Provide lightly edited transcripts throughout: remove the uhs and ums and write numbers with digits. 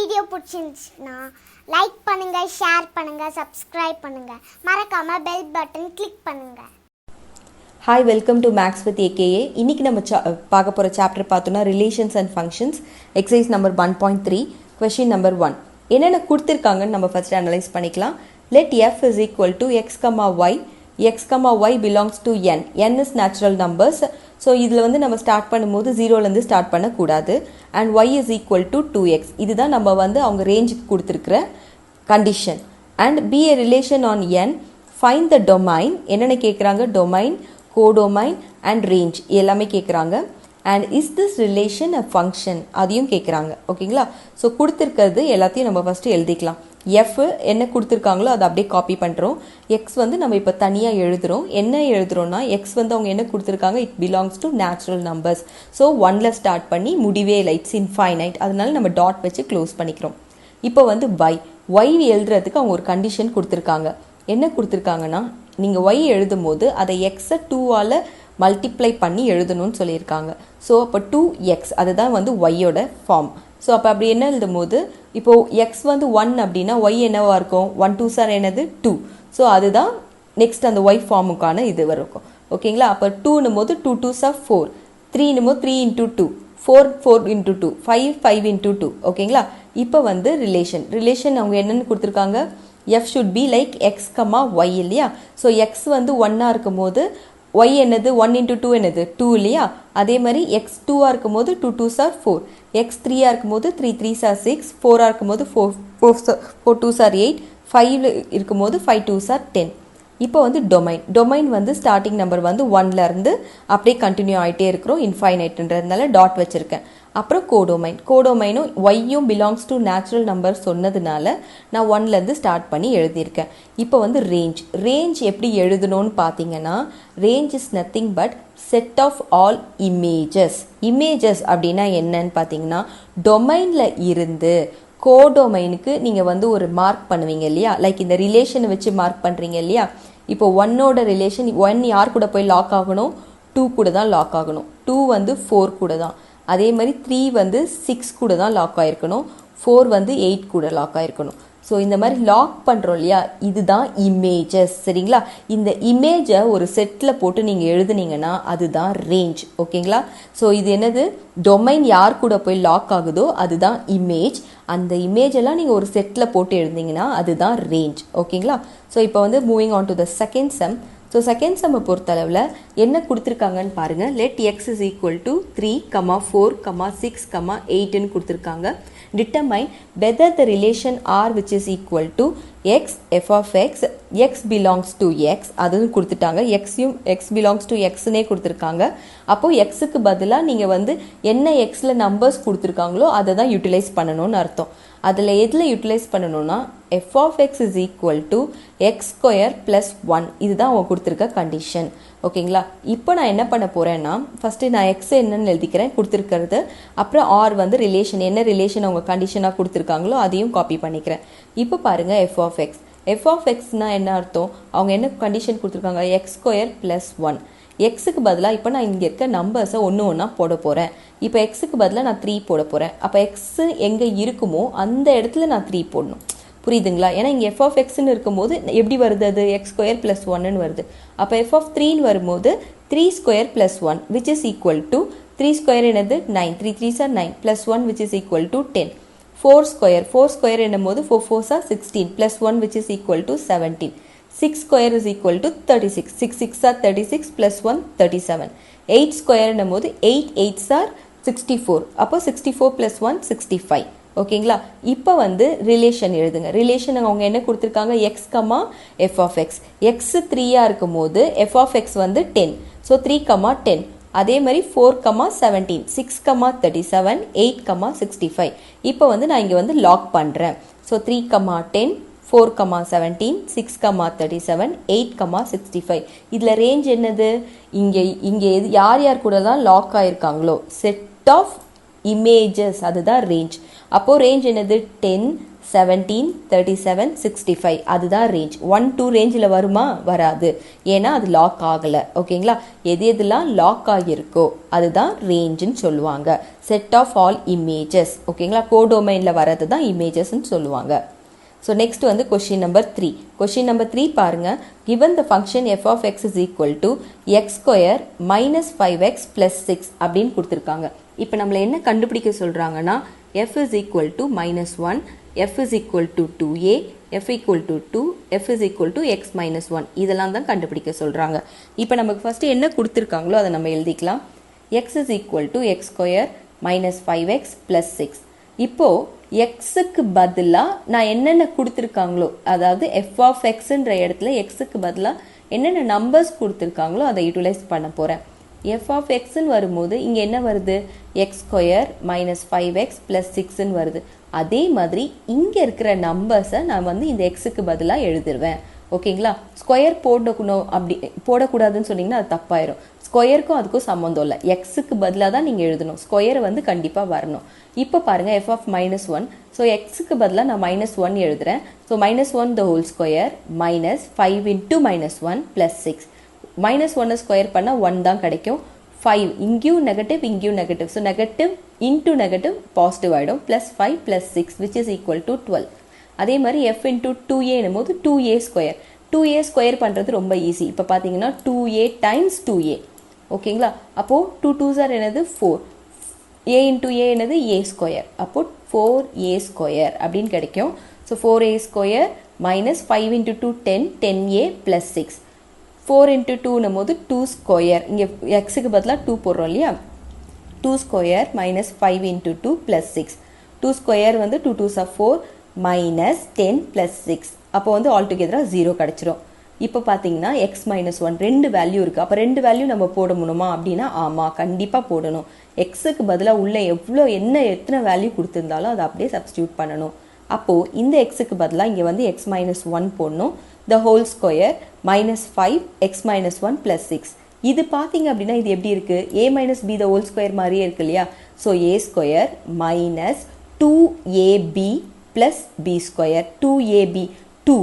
Video பிடிச்சிருந்துச்சுன்னா like பண்ணுங்க, share பண்ணுங்க, சப்ஸ்கிரைப் பண்ணுங்க, மறக்காம பெல் பட்டன் கிளிக் பண்ணுங்க. Hi, welcome to maths with AKA. இன்னைக்கு நம்ம பார்க்க போகிற சாப்டர் பார்த்தோன்னா relations and functions, exercise number 1.3, question number 1. என்னென்ன கொடுத்துருக்காங்கன்னு நம்ம ஃபர்ஸ்ட் அனலைஸ் பண்ணிக்கலாம். Let f is equal to x, y. x, y belongs to n. n is natural numbers. So இதில் வந்து நம்ம ஸ்டார்ட் பண்ணும்போது ஜீரோலேருந்து ஸ்டார்ட் பண்ணக்கூடாது. And y is equal to 2x. இதுதான் நம்ம வந்து அவங்க ரேஞ்சுக்கு கொடுத்துருக்குற கண்டிஷன். And be a relation on n. Find the domain. என்னென்ன கேட்குறாங்க? டொமைன், கோடொமைன் அண்ட் ரேஞ்ச் எல்லாமே கேட்குறாங்க. And is this relation a function அதையும் கேட்குறாங்க. ஓகேங்களா? ஸோ கொடுத்துருக்கிறது எல்லாத்தையும் நம்ம ஃபஸ்ட்டு எழுதிக்கலாம். எஃப் என்ன கொடுத்துருக்காங்களோ அதை அப்படியே காப்பி பண்ணுறோம். எக்ஸ் வந்து நம்ம இப்போ தனியாக எழுதுகிறோம். என்ன எழுதுகிறோன்னா எக்ஸ் வந்து அவங்க என்ன கொடுத்துருக்காங்க? It belongs to natural numbers. So 1ல் ஸ்டார்ட் பண்ணி முடிவே இல்லை, இட்ஸ் இன்ஃபைனைட். அதனால நம்ம டாட் வச்சு க்ளோஸ் பண்ணிக்கிறோம். இப்போ வந்து ஒய் எழுதுறதுக்கு அவங்க ஒரு கண்டிஷன் கொடுத்துருக்காங்க. என்ன கொடுத்துருக்காங்கன்னா, நீங்கள் ஒய் எழுதும் போது அதை எக்ஸை 2ஆல் மல்டிப்ளை பண்ணி எழுதணும்னு சொல்லியிருக்காங்க. ஸோ அப்போ 2x அதுதான் வந்து ஒய்யோட ஃபார்ம். ஸோ அப்போ அப்படி என்ன எழுதும் போது இப்போது எக்ஸ் வந்து 1 அப்படின்னா ஒய் என்னவா இருக்கும்? 1 2 சார் என்னது? 2. ஸோ அதுதான் நெக்ஸ்ட் அந்த ஒய் ஃபார்முக்கான இது இருக்கும். ஓகேங்களா? அப்போ 2னும் போது 2 2 சார் 4, 3னும் போது 3 × 2, 4 4 × 2, 5 5 × 2. ஓகேங்களா? இப்போ வந்து ரிலேஷன் அவங்க என்னென்னு கொடுத்துருக்காங்க? f should be like x, y இல்லையா? ஸோ எக்ஸ் வந்து 1ஆக இருக்கும் போது y என்னது? 1 × 2 என்னது? 2 இல்லையா? அதே மாதிரி எக்ஸ் 2ஆக இருக்கும் போது 2 2 சார் 4, எக்ஸ் 3ஆக இருக்கும் போது 3 3 சார் 6, 4ஆக இருக்கும் போது 4 2 சார் 8, 5 இருக்கும் போது 5 2 சார் 10. இப்போ வந்து டொமைன் வந்து ஸ்டார்டிங் நம்பர் வந்து 1லேருந்து அப்படியே கண்டினியூ ஆகிட்டே இருக்கிறோம், இன்ஃபைனைட்ன்றதுனால டாட் வச்சுருக்கேன். அப்புறம் கோடொமைனும் ஒய்யும் பிலாங்ஸ் டு நேச்சுரல் நம்பர் சொன்னதுனால நான் 1லேருந்து ஸ்டார்ட் பண்ணி எழுதியிருக்கேன். இப்போ வந்து ரேஞ்ச் எப்படி எழுதணும்னு பார்த்தீங்கன்னா, range is nothing but set of all images அப்படின்னா என்னன்னு பார்த்தீங்கன்னா, டொமைனில் இருந்து கோடொமைனுக்கு நீங்கள் வந்து ஒரு மார்க் பண்ணுவீங்க இல்லையா? லைக் இந்த ரிலேஷனை வச்சு மார்க் பண்ணுறீங்க இல்லையா? இப்போ 1ஓட ரிலேஷன் 1 யார் கூட போய் லாக் ஆகணும்? 2 கூட தான் லாக் ஆகணும். 2 வந்து 4 கூட தான். அதே மாதிரி 3 வந்து 6 கூட தான் லாக் ஆகிருக்கணும். 4 வந்து 8 கூட லாக் ஆகிருக்கணும். ஸோ இந்த மாதிரி லாக் பண்ணுறோம் இல்லையா? இதுதான் இமேஜஸ். சரிங்களா? இந்த இமேஜை ஒரு செட்டில் போட்டு நீங்கள் எழுதுனீங்கன்னா அதுதான் ரேஞ்ச். ஓகேங்களா? ஸோ இது என்னது? டொமைன் யார் கூட போய் லாக் ஆகுதோ அதுதான் இமேஜ். அந்த இமேஜெல்லாம் நீங்கள் ஒரு செட்டில் போட்டு எழுதிங்கன்னா அதுதான் ரேஞ்ச். ஓகேங்களா? ஸோ இப்போ வந்து moving on to the second sum. So second சம்மை பொறுத்தளவில் என்ன கொடுத்துருக்காங்கன்னு பாருங்கள். Let X is equal to 3, 4, 6, 8ன்னு கொடுத்துருக்காங்க. Determine whether the relation R which is equal to x, f of x belongs to x அதுவும் கொடுத்துட்டாங்க. x belongs to xனே கொடுத்துருக்காங்க. அப்போது எக்ஸுக்கு பதிலாக நீங்கள் வந்து என்ன எக்ஸில் நம்பர்ஸ் கொடுத்துருக்காங்களோ அதை தான் யூட்டிலைஸ் பண்ணணும்னு அர்த்தம். அதில் எதில் யூட்டிலைஸ் பண்ணணும்னா f of x is equal to x² + 1 இதுதான் அவங்க கொடுத்துருக்க கண்டிஷன். ஓகேங்களா? இப்போ நான் என்ன பண்ண போகிறேன்னா, ஃபஸ்ட்டு நான் எக்ஸ் என்னன்னு எழுதிக்கிறேன் கொடுத்துருக்கிறது. அப்புறம் ஆர் வந்து ரிலேஷன், என்ன ரிலேஷன் அவங்க கண்டிஷனாக கொடுத்துருக்காங்களோ அதையும் காப்பி பண்ணிக்கிறேன். இப்போ பாருங்கள் எஃப் ஆஃப் எக்ஸ்னால் என்ன அர்த்தம்? அவங்க என்ன கண்டிஷன் கொடுத்துருக்காங்க? x² + 1. எக்ஸுக்கு பதிலாக இப்போ நான் இங்கே இருக்க நம்பர்ஸை ஒன்றா போட போகிறேன். இப்போ எக்ஸுக்கு பதிலாக நான் 3 போட போகிறேன். அப்போ எக்ஸு எங்கே இருக்குமோ அந்த இடத்துல நான் 3 போடணும். புரியுதுங்களா? ஏன்னா இங்கே எஃப் ஆஃப் எக்ஸ்ன்னு இருக்கும்போது எப்படி வருது? அது x² + 1ன்னு வருது. அப்போ எஃப் ஆஃப் 3ன்னு வரும்போது 3² + 1 which is equal to 3² என்னது? 9, 3 3 sir 9 + 1 which is equal to 10. 4² என்னும் போது 4 4 sir 16 + 1 which is equal to 17. 6² is equal to 36, 6 6 sir 36 + 1 37. 8² என்னும் போது 8 8 சார் 64. அப்போ 64 + 1 65. ஓகேங்களா? இப்போ வந்து ரிலேஷன் எழுதுங்க. ரிலேஷன் அவங்க என்ன கொடுத்துருக்காங்க? X, F of X. X 3ஆக இருக்கும் போது எஃப் ஆஃப் எக்ஸ் வந்து 10. ஸோ 3, 10. அதே மாதிரி 4, 17, 6, 37, 8, 65. இப்போ வந்து நான் இங்கே வந்து லாக் பண்ணுறேன். ஸோ 3, 10, 4, 17, 6, 37, 8, 65. இதில் ரேஞ்ச் என்னது? இங்கே யார் கூட தான் லாக் ஆகிருக்காங்களோ செட் ஆஃப் இமேஜஸ் அதுதான் ரேஞ்ச். அப்போது ரேஞ்ச் என்னது? 10, 17, 37, 65 அதுதான் ரேஞ்ச். 1, 2 ரேஞ்சில் வருமா? வராது. ஏன்னா அது லாக் ஆகலை. ஓகேங்களா? எது எதுலாம் லாக் ஆகியிருக்கோ அதுதான் ரேஞ்சுன்னு சொல்லுவாங்க. Set of all images. ஓகேங்களா? கோடொமைனில் வர்றது தான் இமேஜஸ்ன்னு சொல்லுவாங்க. ஸோ நெக்ஸ்ட் வந்து கொஷின் நம்பர் 3. கொஷின் நம்பர் 3 பாருங்க. given the function f of x is equal to x square minus 5x plus 6 அப்படின்னு கொடுத்துருக்காங்க. இப்போ நம்மளை என்ன கண்டுபிடிக்க சொல்கிறாங்கன்னா f is equal to minus 1, f is equal to 2a, f equal to 2, f is equal to x minus 1 இதெல்லாம் தான் கண்டுபிடிக்க சொல்கிறாங்க. இப்போ நமக்கு ஃபஸ்ட்டு என்ன கொடுத்துருக்காங்களோ அதை நம்ம எழுதிக்கலாம். x is equal to x square minus 5x plus 6. இப்போது எக்ஸுக்கு பதிலாக நான் என்னென்ன கொடுத்துருக்காங்களோ, அதாவது எஃப் ஆஃப் எக்ஸுன்ற இடத்துல எக்ஸுக்கு பதிலாக என்னென்ன நம்பர்ஸ் கொடுத்துருக்காங்களோ அதை யூட்டிலைஸ் பண்ண போகிறேன். எஃப் ஆஃப் எக்ஸ்ன்னு வரும்போது இங்கே என்ன வருது? X square minus 5x plus 6ன்னு வருது. அதே மாதிரி இங்கே இருக்கிற நம்பர்ஸை நான் வந்து இந்த எக்ஸுக்கு பதிலாக எழுதிடுவேன். ஓகேங்களா? ஸ்கொயர் போடணும் அப்படி போடக்கூடாதுன்னு சொன்னீங்கன்னா அது தப்பாயிரும். ஸ்கொயருக்கும் அதுக்கும் சம்மந்தம் இல்லை. எக்ஸுக்கு பதிலாக தான் நீங்கள் எழுதணும். ஸ்கொயரை வந்து கண்டிப்பாக வரணும். இப்போ பாருங்கள் எஃப் ஆஃப் மைனஸ் 1. ஸோ எக்ஸுக்கு பதிலாக நான் -1 எழுதுகிறேன். So -1 the whole square minus 5 into -1 plus 6. -1 square பண்ணால் 1 தான் கிடைக்கும். 5 இங்கேயும் நெகட்டிவ் இங்கேயும் negative. So negative into negative positive ஆகிடும். Plus 5 plus 6 which is equal to 12. அதே மாதிரி எஃப் இன்ட்டு 2a என்னும் போது 2a ஸ்கொயர். 2a ஸ்கொயர் பண்ணுறது ரொம்ப ஈஸி. இப்போ பார்த்தீங்கன்னா 2a டைம்ஸ் 2a. ஓகேங்களா? அப்போது 2 2s ஆர் என்னது 4. a இன்ட்டு a என்னது a ஸ்கொயர். அப்போது 4a ஸ்கொயர் அப்படின்னு கிடைக்கும். So 4a square minus 5 into 2 10, 10a plus 6. 4 into 2னும் போது 2 ஸ்கொயர். இங்கே எக்ஸுக்கு பதிலாக 2 போடுறோம் இல்லையா? 2 square minus 5 into 2 plus 6. 2 square வந்து 2 2s are 4 மைனஸ் 10 ப்ளஸ் 6. அப்போ வந்து ஆல்டுகெதராக 0 கிடச்சிரும். இப்போ பார்த்தீங்கன்னா எக்ஸ் மைனஸ் 1 2 வேல்யூ இருக்குது. அப்போ 2 வேல்யூ நம்ம போடணுமா அப்படின்னா ஆமாம், கண்டிப்பாக போடணும். எக்ஸுக்கு பதிலாக உள்ள எத்தனை வேல்யூ கொடுத்துருந்தாலும் அதை அப்படியே சப்ஸ்டியூட் பண்ணணும். அப்போது இந்த எக்ஸுக்கு பதிலாக இங்கே வந்து எக்ஸ் மைனஸ் 1 போடணும். The whole square minus 5 x minus 1 plus 6. இது பார்த்தீங்க அப்படின்னா இது எப்படி இருக்குது? a minus b the whole square மாதிரியே இருக்கு இல்லையா? So a square minus 2ab plus b square. 2ab 2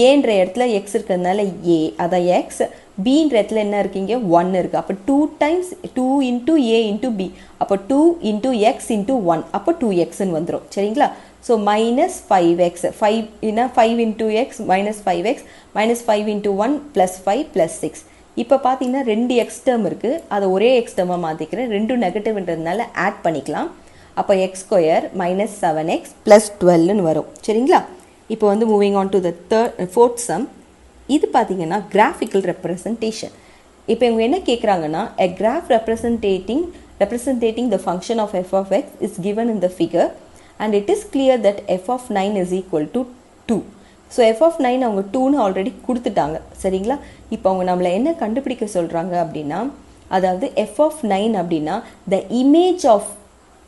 ஏன்ற இடத்துல எக்ஸ் இருக்கிறதுனால ஏ, அதான் எக்ஸ். பின்ற இடத்துல என்ன இருக்குங்க? 1 இருக்குது. அப்போ 2 times 2 into A into B. அப்போ 2 இன்ட்டு எக்ஸ் இன்ட்டு 1. அப்போ 2xன்னு வந்துடும். சரிங்களா? So minus 5x 5 into X minus 5x minus 5 into 1 plus 5 plus 6. இப்போ பார்த்தீங்கன்னா 2 எக்ஸ் டேர்ம் இருக்குது. அதை ஒரே எக்ஸ் டேர்மாக மாற்றிக்கிறேன். 2 நெகட்டிவ்ன்றதுனால ஆட் பண்ணிக்கலாம். அப்போ X square minus 7x plus 12ன்னு வரும். சரிங்களா? இப்போ வந்து moving on to the fourth sum. இது பார்த்தீங்கன்னா கிராஃபிக்கல் ரெப்ரசன்டேஷன். இப்போ இவங்க என்ன கேட்குறாங்கன்னா a graph representing the function of f of x is given in the figure and it is clear that f of 9 is equal to 2. So f of 9 அவங்க 2ன்னு already கொடுத்துட்டாங்க. சரிங்களா? இப்போ அவங்க நம்மளை என்ன கண்டுபிடிக்க சொல்கிறாங்க அப்படின்னா, அதாவது f of 9 அப்படின்னா the image of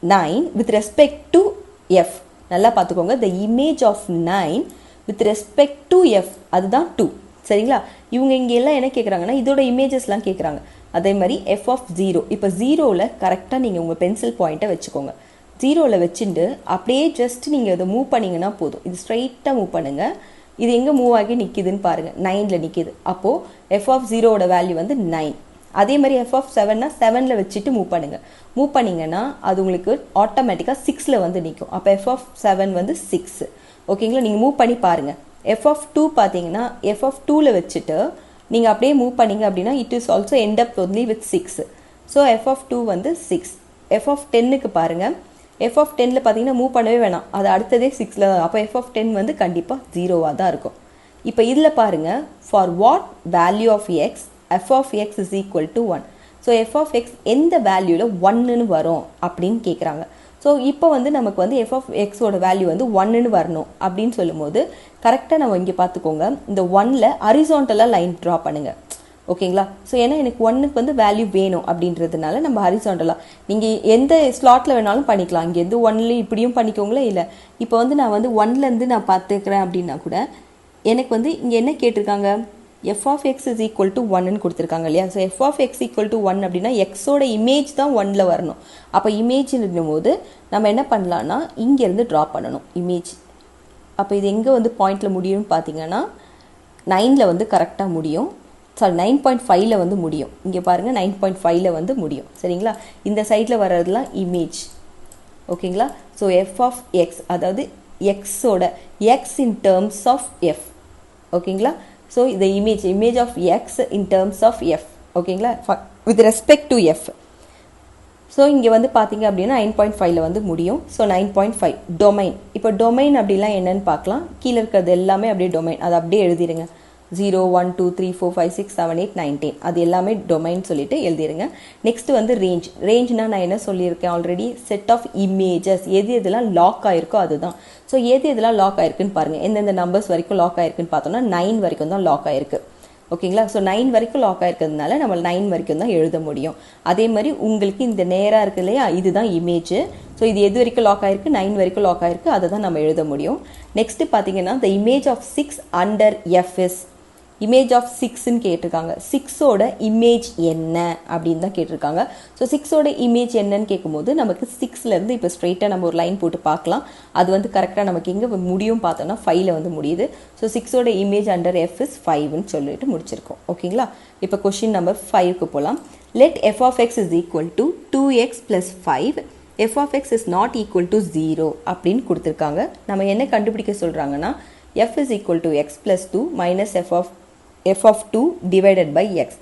9 with respect to f. நல்லா பார்த்துக்கோங்க. the image of 9 with respect to f அதுதான் 2. சரிங்களா? இவங்க இங்கே எல்லாம் என்ன கேட்குறாங்கன்னா இதோட இமேஜஸ்லாம் கேட்குறாங்க. அதே மாதிரி f of 0. இப்போ 0வில் கரெக்டாக நீங்கள் உங்கள் பென்சில் பாயிண்ட்டை வச்சுக்கோங்க. 0வில் வச்சுட்டு அப்படியே ஜஸ்ட் நீங்கள் அதை மூவ் பண்ணிங்கன்னா போதும். இது ஸ்ட்ரைட்டாக மூவ் பண்ணுங்கள். இது எங்கே மூவ் ஆகி நிற்கிதுன்னு பாருங்கள். 9ல் நிற்கிது. அப்போது f of 0வோட வேல்யூ வந்து 9. அதே மாதிரி f of 7னா 7ல் வச்சுட்டு மூவ் பண்ணுங்கள். மூவ் பண்ணிங்கன்னா அது உங்களுக்கு ஆட்டோமேட்டிக்காக 6ல் வந்து நிற்கும். அப்போ f of 7 வந்து 6. ஓகேங்களா? நீங்கள் மூவ் பண்ணி பாருங்கள். f of 2 பார்த்தீங்கன்னா f of 2ல் வச்சுட்டு நீங்கள் அப்படியே மூவ் பண்ணிங்க அப்படின்னா it is also end up only with 6. So f of 2 வந்து 6. f of 10க்கு பாருங்கள். f of 10ல் பார்த்தீங்கன்னா மூவ் பண்ணவே வேணாம். அது அடுத்ததே 6ல் தான். அப்போ f of 10 வந்து கண்டிப்பாக 0வாக தான் இருக்கும். இப்போ இதில் பாருங்கள், for what value of x f of x is equal to 1. So f of x எந்த வேல்யூவில் 1ன்னு வரும் அப்படின்னு கேட்குறாங்க. ஸோ இப்போ வந்து நமக்கு வந்து f of xோட வேல்யூ வந்து 1ன்னு வரணும் அப்படின்னு சொல்லும்போது கரெக்டாக நம்ம இங்கே பார்த்துக்கோங்க. இந்த 1ல் ஹரிசாண்டலாக லைன் ட்ரா பண்ணுங்கள். ஓகேங்களா? ஸோ ஏன்னா எனக்கு 1க்கு வந்து வேல்யூ வேணும் அப்படின்றதுனால நம்ம ஹரிசாண்டலாக நீங்கள் எந்த ஸ்லாட்டில் வேணாலும் பண்ணிக்கலாம். இங்கேருந்து 1லேயும் இப்படியும் பண்ணிக்கோங்களே. இல்லை இப்போ வந்து நான் வந்து 1லேருந்து நான் பார்த்துக்கிறேன் அப்படின்னா கூட எனக்கு வந்து இங்கே என்ன கேட்டிருக்காங்க? f of x is equal to 1ன்னு கொடுத்துருக்காங்க இல்லையா? So f of x equal to 1 அப்படின்னா எக்ஸோட இமேஜ் தான் 1ல் வரணும். அப்போ இமேஜ்னும் போது நம்ம என்ன பண்ணலான்னா இங்கேருந்து ட்ரா பண்ணணும். இமேஜ் அப்போ இது எங்கே வந்து பாயிண்டில் முடியும்னு பார்த்தீங்கன்னா 9ல் வந்து கரெக்டாக முடியும். சாரி 9.5ல் வந்து முடியும். இங்கே பாருங்கள் 9.5ல் வந்து முடியும். சரிங்களா? இந்த சைடில் வர்றதுலாம் இமேஜ். ஓகேங்களா? ஸோ எஃப் ஆஃப் எக்ஸ், அதாவது எக்ஸோட x in terms of f. ஓகேங்களா? ஸோ இந்த image of x in terms of f. ஓகேங்களா? With respect to f. So இங்கே வந்து பார்த்தீங்க அப்படின்னா 9.5ல் வந்து முடியும். So 9.5 domain. இப்போ டொமைன் அப்படிலாம் என்னன்னு பார்க்கலாம். கீழே இருக்கிறது எல்லாமே அப்படியே டொமைன், அதை அப்படியே எழுதிடுங்க. 0 1 2 3 4 5 6 7 8 9 10 அது எல்லாமே டொமைன் சொல்லிட்டு எழுதிடுங்க. நெக்ஸ்ட் வந்து ரேஞ்ச்னா நான் என்ன சொல்லியிருக்கேன் ஆல்ரெடி, செட் ஆஃப் இமேஜஸ். எதெல்லாம் லாக் ஆயிருக்கோ அதுதான். ஸோ எதெல்லாம் லாக் ஆயிருக்குன்னு பாருங்க. எந்தெந்த நம்பர்ஸ் வரைக்கும் லாக் ஆயிருக்குன்னு பார்த்தோம்னா 9 வரைக்கும் தான் லாக் ஆயிருக்கு. ஓகேங்களா? ஸோ 9 வரைக்கும் லாக் ஆயிருக்கிறதுனால நம்ம 9 வரைக்கும் தான் எழுத முடியும். அதே மாதிரி உங்களுக்கு இந்த நேராக இருக்கு இல்லையா, இதுதான் இமேஜ். ஸோ இது எது வரைக்கும் லாக் ஆயிருக்கு, 9 வரைக்கும் லாக் ஆயிருக்கு, அதை தான் நம்ம எழுத முடியும். நெக்ஸ்ட் பார்த்தீங்கன்னா the image of 6 under f is image of 6ன்னு கேட்டிருக்காங்க. 6ஓட இமேஜ் என்ன அப்படின்னு தான் கேட்டிருக்காங்க. ஸோ 6ஓட இமேஜ் என்னன்னு கேட்கும்போது நமக்கு 6லேருந்து இப்போ ஸ்ட்ரெயிட்டாக நம்ம ஒரு லைன் போட்டு பார்க்கலாம். அது வந்து கரெக்டாக நமக்கு எங்கே முடியும் பார்த்தோம்னா 5ல் வந்து முடியுது. ஸோ 6ஓட இமேஜ் அண்டர் எஃப் இஸ் 5ன்னு சொல்லிட்டு முடிச்சிருக்கோம். ஓகேங்களா? இப்போ கொஷின் நம்பர் 5க்கு போகலாம். Let f of x is equal to 2x + 5 f of x is not equal to 0 அப்படின்னு கொடுத்துருக்காங்க. நம்ம என்ன கண்டுபிடிக்க சொல்கிறாங்கன்னா f is equal to x + 2 minus f of 2 divided by x.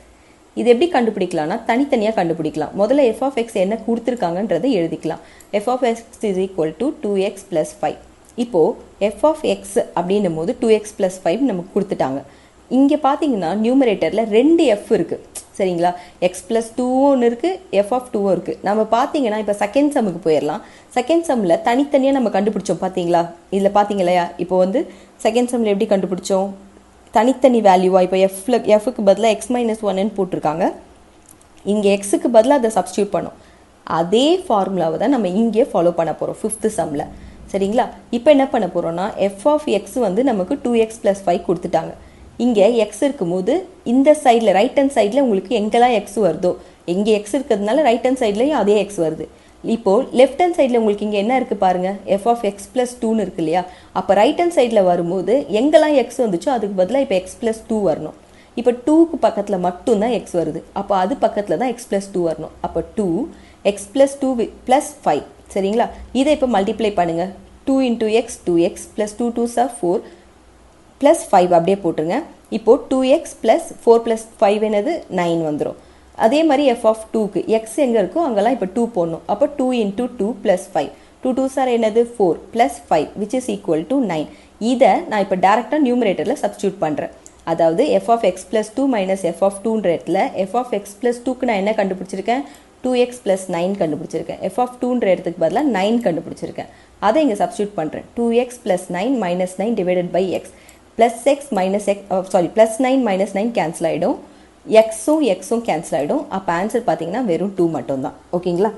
இது எப்படி கண்டுபிடிக்கலாம்னா தனித்தனியாக கண்டுபிடிக்கலாம். முதல்ல எஃப் ஆஃப் எக்ஸ் என்ன கொடுத்துருக்காங்கன்றதை எழுதிக்கலாம். F of x is equal to 2x + 5. இப்போது எஃப் ஆஃப் எக்ஸ் அப்படின்னும் போது 2x + 5 நமக்கு கொடுத்துட்டாங்க. இங்கே பார்த்தீங்கன்னா நியூமரேட்டரில் 2 எஃப் இருக்குது. சரிங்களா? எக்ஸ் + 2 ஒன்று இருக்குது, எஃப் ஆஃப் 2 இருக்குது. நம்ம பார்த்தீங்கன்னா இப்போ செகண்ட் சம்முக்கு போயிடலாம். செகண்ட் சம்மில் தனித்தனியாக நம்ம கண்டுபிடிச்சோம் பார்த்தீங்களா? இதில் பார்த்தீங்களா? இப்போ வந்து செகண்ட் சம்மில் எப்படி கண்டுபிடிச்சோம், தனித்தனி வேல்யூவா. இப்போ எஃப்க்கு பதிலாக x - 1ன்னு போட்டிருக்காங்க. இங்கே எக்ஸுக்கு பதிலாக அதை சப்ஸ்டியூட் பண்ணோம். அதே ஃபார்முலாவை தான் நம்ம இங்கே ஃபாலோ பண்ண போகிறோம் 5th சம்மில். சரிங்களா? இப்போ என்ன பண்ண போகிறோம்னா எஃப் ஆஃப் எக்ஸ் வந்து நமக்கு 2x + 5 கொடுத்துட்டாங்க. இங்கே எக்ஸ் இருக்கும்போது இந்த சைடில் ரைட் ஹேண்ட் சைடில் உங்களுக்கு எங்கெல்லாம் எக்ஸ் வருதோ, எங்கே எக்ஸ் இருக்கிறதுனால ரைட் ஹேண்ட் சைட்லேயும் அதே எக்ஸ் வருது. இப்போது லெஃப்ட் ஹேண்ட் சைடில் உங்களுக்கு இங்கே என்ன இருக்குது பாருங்கள், எஃப் ஆஃப் எக்ஸ் + 2ன்னு இருக்கு இல்லையா. அப்போ ரைட் ஹேண்ட் சைடில் வரும்போது எங்கெல்லாம் எக்ஸ் வந்துச்சோ அதுக்கு பதிலாக இப்போ எக்ஸ் + 2 வரணும். இப்போ 2க்கு பக்கத்தில் மட்டும்தான் எக்ஸ் வருது. அப்போ அது பக்கத்தில் தான் எக்ஸ் + 2 வரணும். அப்போ 2x + 2 + 5. சரிங்களா? இதை இப்போ மல்டிப்ளை பண்ணுங்கள். 2 × x 2x + 2 2s are 4 + 5 அப்படியே போட்டுருங்க. இப்போது 2x + 4 + 5 என்னது 9 வந்துடும். அதே மாதிரி எஃப் ஆஃப் 2க்கு எக்ஸ் எங்கே இருக்கோ அங்கெல்லாம் இப்போ 2 போடணும். அப்போ 2 × 2 + 5. 2 2s are என்னது 4 + 5 which is equal to 9. இதை நான் இப்போ டேரெக்டாக நியூமரேட்டரில் சப்ஸ்டியூட் பண்ணுறேன். அதாவது f of x + 2 minus f of 2ன்ற இடத்துல எஃப் ஆஃப் எக்ஸ் + 2க்கு நான் என்ன கண்டுபிடிச்சிருக்கேன், 2x + 9 கண்டுபிடிச்சிருக்கேன். எஃப் ஆஃப் 2ன்ற இடத்துக்கு பதிலாக 9 கண்டுபிடிச்சிருக்கேன். அதை இங்கே சப்ஸ்டியூட் பண்ணுறேன். 2x + 9 - 9 divided by x +x - x +9 - 9 cancel ஆகிடும். எக்ஸும் கேன்சல் ஆகிடும். அப்போ ஆன்சர் பார்த்தீங்கன்னா வெறும் 2 மட்டும்தான். ஓகேங்களா?